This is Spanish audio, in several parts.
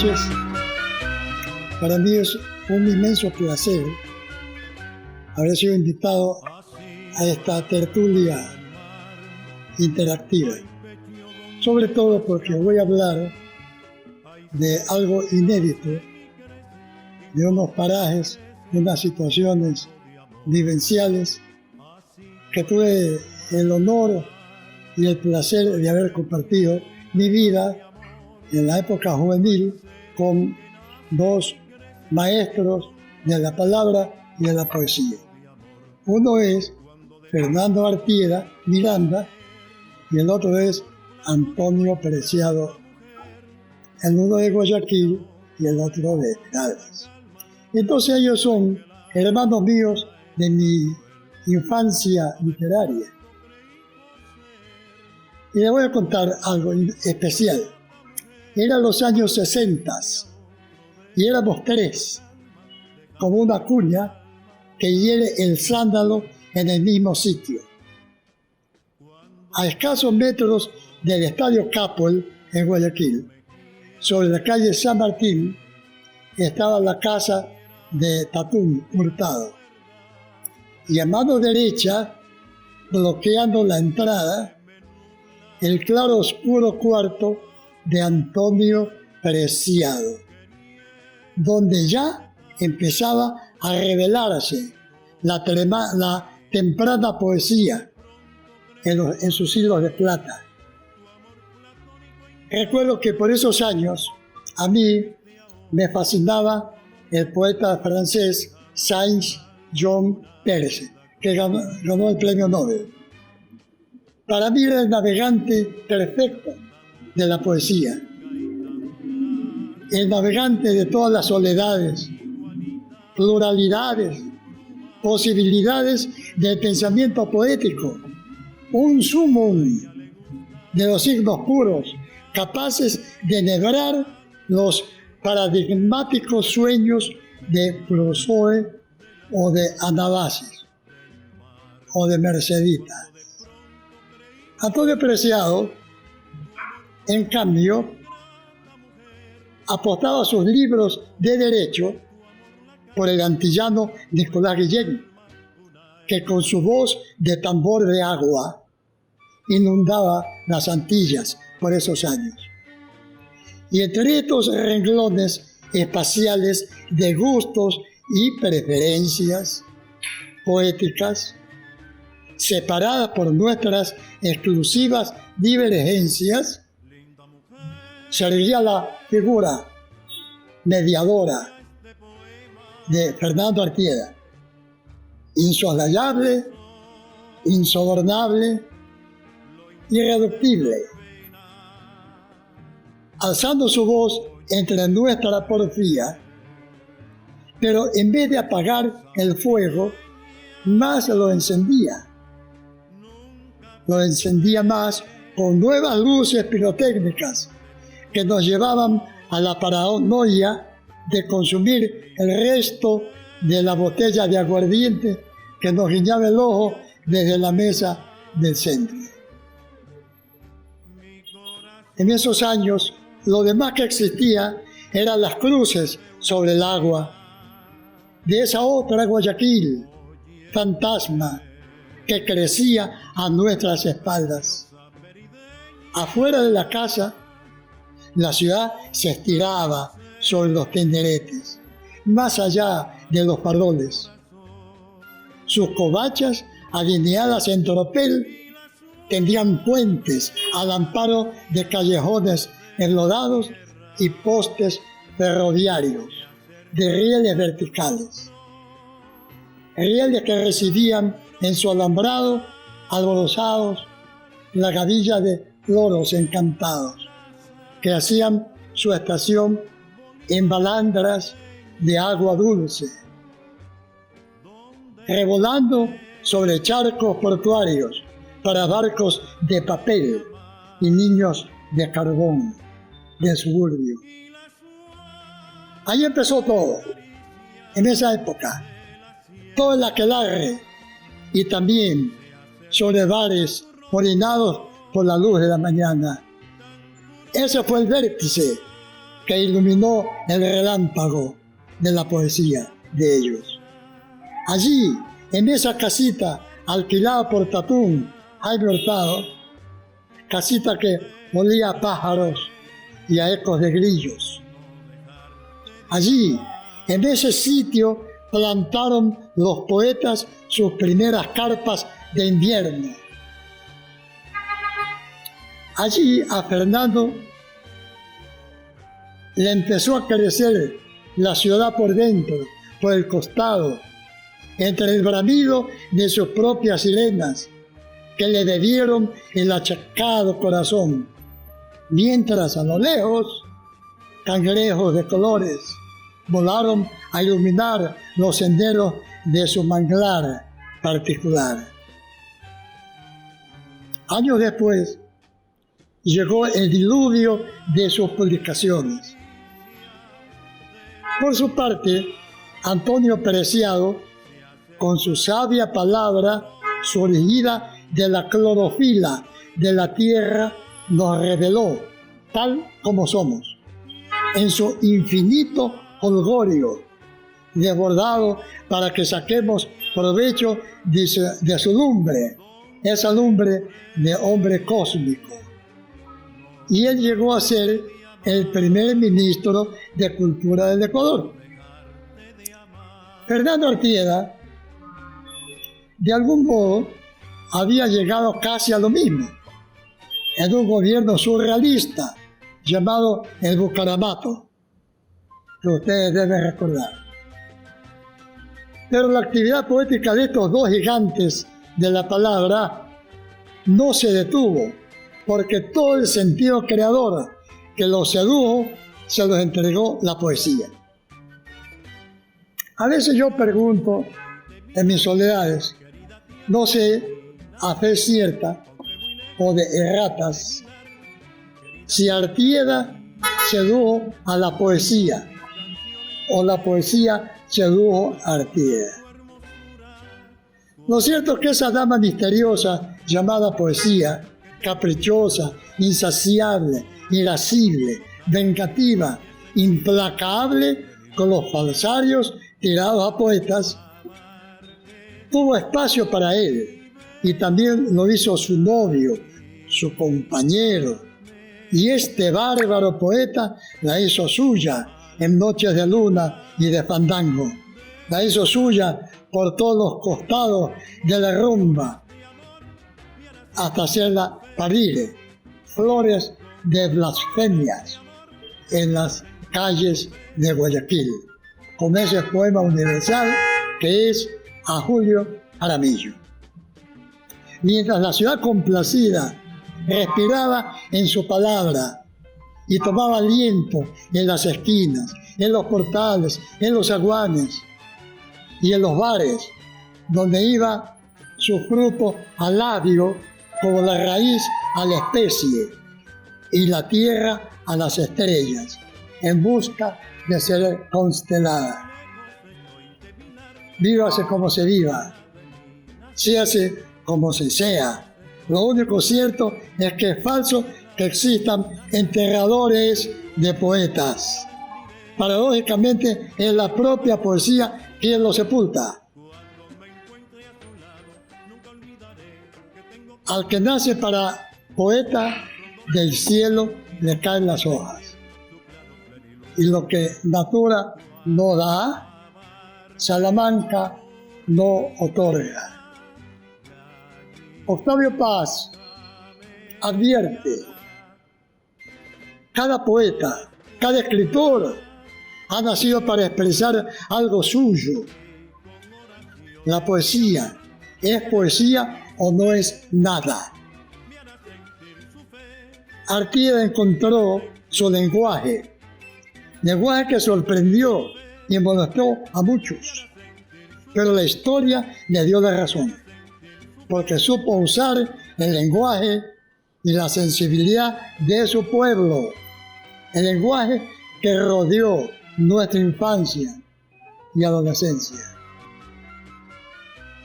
noches. Para mí es un inmenso placer haber sido invitado a esta tertulia interactiva, sobre todo porque voy a hablar de algo inédito, de unos parajes, de unas situaciones vivenciales que tuve el honor y el placer de haber compartido mi vida en la época juvenil con dos maestros de la palabra y de la poesía. Uno es Fernando Artieda Miranda y el otro es Antonio Preciado, el uno de Guayaquil y el otro de Esmeraldas. Entonces ellos son hermanos míos de mi infancia literaria. Y les voy a contar algo especial. Eran los años 60 y éramos tres, como una cuña que hiere el sándalo en el mismo sitio. A escasos metros del Estadio Capol en Guayaquil, sobre la calle San Martín, estaba la casa de Tatún Hurtado. Y a mano derecha, bloqueando la entrada, el claro oscuro cuarto de Antonio Preciado, donde ya empezaba a revelarse la temprana poesía en sus hilos de plata. Recuerdo que por esos años a mí me fascinaba el poeta francés Saint-Jean Perse, que ganó el premio Nobel. Para mí era el navegante perfecto de la poesía, el navegante de todas las soledades, pluralidades, posibilidades del pensamiento poético, un sumum de los signos puros, capaces de enhebrar los paradigmáticos sueños de Crusoe o de Anabasis o de Mercedita. Antonio Preciado, en cambio, apostaba sus libros de derecho por el antillano Nicolás Guillén, que con su voz de tambor de agua inundaba las Antillas por esos años. Y entre estos renglones espaciales de gustos y preferencias poéticas, separadas por nuestras exclusivas divergencias, servía la figura mediadora de Fernando Artieda, insoslayable, insobornable, irreductible, alzando su voz entre nuestra porfía, pero en vez de apagar el fuego, más lo encendía más con nuevas luces pirotécnicas que nos llevaban a la paranoia de consumir el resto de la botella de aguardiente que nos guiñaba el ojo desde la mesa del centro. En esos años, lo demás que existía eran las cruces sobre el agua de esa otra Guayaquil, fantasma, que crecía a nuestras espaldas. Afuera de la casa, la ciudad se estiraba sobre los tenderetes, más allá de los pardones. Sus covachas, alineadas en tropel, tendían puentes al amparo de callejones enlodados y postes ferroviarios de rieles verticales. Rieles que recibían en su alambrado alborozados la gavilla de loros encantados que hacían su estación en balandras de agua dulce, revolando sobre charcos portuarios para barcos de papel y niños de carbón del suburbio. Ahí empezó todo, en esa época, todo el aquelarre, y también sobre bares orinados por la luz de la mañana. Ese fue el vértice que iluminó el relámpago de la poesía de ellos. Allí, en esa casita alquilada por Tatún, Jaime Hurtado, casita que olía a pájaros y a ecos de grillos. Allí, en ese sitio, plantaron los poetas sus primeras carpas de invierno. Allí a Fernando le empezó a crecer la ciudad por dentro, por el costado, entre el bramido de sus propias sirenas, que le debieron el achacado corazón, mientras a lo lejos, cangrejos de colores volaron a iluminar los senderos de su manglar particular. Años después, llegó el diluvio de sus publicaciones. Por su parte, Antonio Preciado, con su sabia palabra surgida de la clorofila de la tierra, nos reveló tal como somos, en su infinito holgorio, desbordado para que saquemos provecho de su lumbre, esa lumbre de hombre cósmico. Y él llegó a ser el primer ministro de Cultura del Ecuador. Fernando Artieda, de algún modo, había llegado casi a lo mismo, en un gobierno surrealista llamado el Bucaramato, que ustedes deben recordar. Pero la actividad poética de estos dos gigantes de la palabra no se detuvo, porque todo el sentido creador que los sedujo se los entregó la poesía. A veces yo pregunto en mis soledades, no sé a fe cierta o de erratas, si Artieda sedujo a la poesía o la poesía sedujo a Artieda. Lo cierto es que esa dama misteriosa llamada poesía, caprichosa, insaciable, irascible, vengativa, implacable con los falsarios tirados a poetas, tuvo espacio para él y también lo hizo su novio, su compañero, y este bárbaro poeta la hizo suya en noches de luna y de fandango, la hizo suya por todos los costados de la rumba, hasta hacerla parir flores de blasfemias en las calles de Guayaquil, con ese poema universal que es a Julio Jaramillo. Mientras la ciudad complacida respiraba en su palabra y tomaba aliento en las esquinas, en los portales, en los zaguanes y en los bares, donde iba su fruto al labio como la raíz a la especie y la tierra a las estrellas, en busca de ser constelada. Vívase como se viva, séase como se sea. Lo único cierto es que es falso que existan enterradores de poetas. Paradójicamente, es la propia poesía quien los sepulta. Al que nace para poeta, del cielo le caen las hojas. Y lo que natura no da, Salamanca no otorga. Octavio Paz advierte: cada poeta, cada escritor ha nacido para expresar algo suyo. La poesía, ¿es poesía o no es nada? Artieda encontró su lenguaje que sorprendió y molestó a muchos, pero la historia le dio la razón, porque supo usar el lenguaje y la sensibilidad de su pueblo, el lenguaje que rodeó nuestra infancia y adolescencia,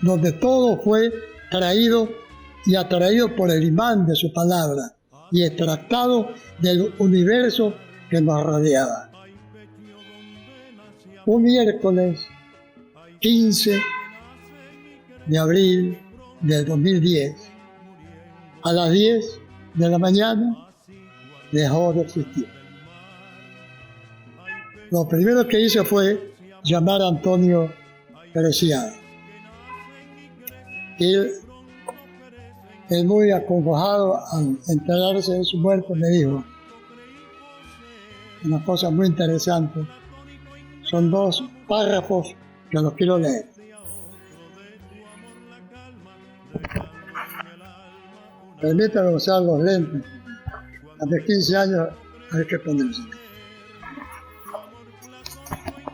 donde todo fue traído y atraído por el imán de su palabra y extractado del universo que nos rodeaba. Un miércoles 15 de abril del 2010, a las 10 de la mañana, dejó de existir. Lo primero que hice fue llamar a Antonio Preciado. Él muy acongojado al enterarse de su muerte, me dijo una cosa muy interesante. Son 2 párrafos que los quiero leer. Permítame usar los lentes. A los 15 años hay que ponerse.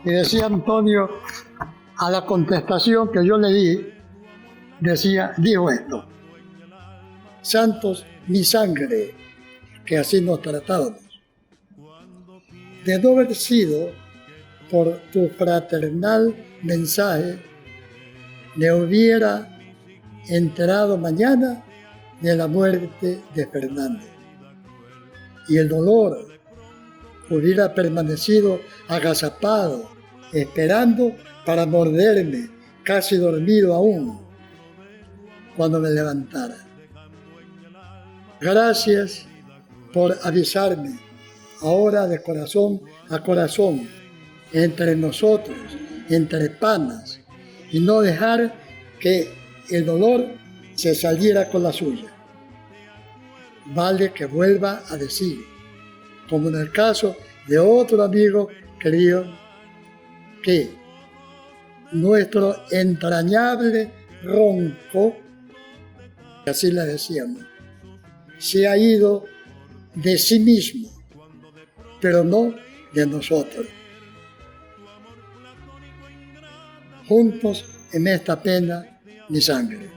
Y decía Antonio, a la contestación que yo le di, dijo esto: Santos, mi sangre, que así nos tratábamos. De no haber sido por tu fraternal mensaje, me hubiera enterado mañana de la muerte de Fernández. Y el dolor hubiera permanecido agazapado, esperando para morderme, casi dormido aún, cuando me levantara. Gracias por avisarme, ahora de corazón a corazón, entre nosotros, entre panas, y no dejar que el dolor se saliera con la suya. Vale que vuelva a decir, como en el caso de otro amigo querido, que nuestro entrañable Ronco, así le decíamos, se ha ido de sí mismo, pero no de nosotros. Juntos en esta pena, mi sangre.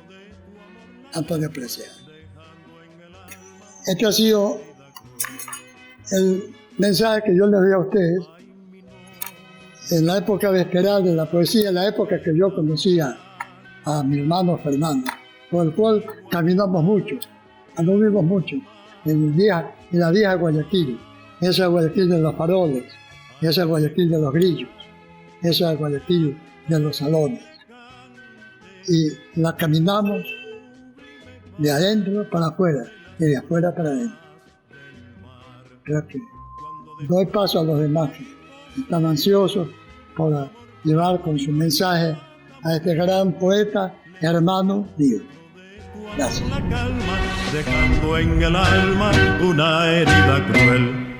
Antonio Preciado. Este ha sido el mensaje que yo les doy a ustedes en la época vesperal de la poesía, en la época que yo conocía a mi hermano Fernando, con el cual caminamos mucho, anduvimos mucho en la vieja Guayaquil, esa Guayaquil de los faroles, esa Guayaquil de los grillos, esa Guayaquil de los salones. Y la caminamos de adentro para afuera y de afuera para adentro. Creo que doy paso a los demás que están ansiosos por llevar con su mensaje a este gran poeta, hermano mío. Gracias. La calma, dejando en el alma una herida cruel.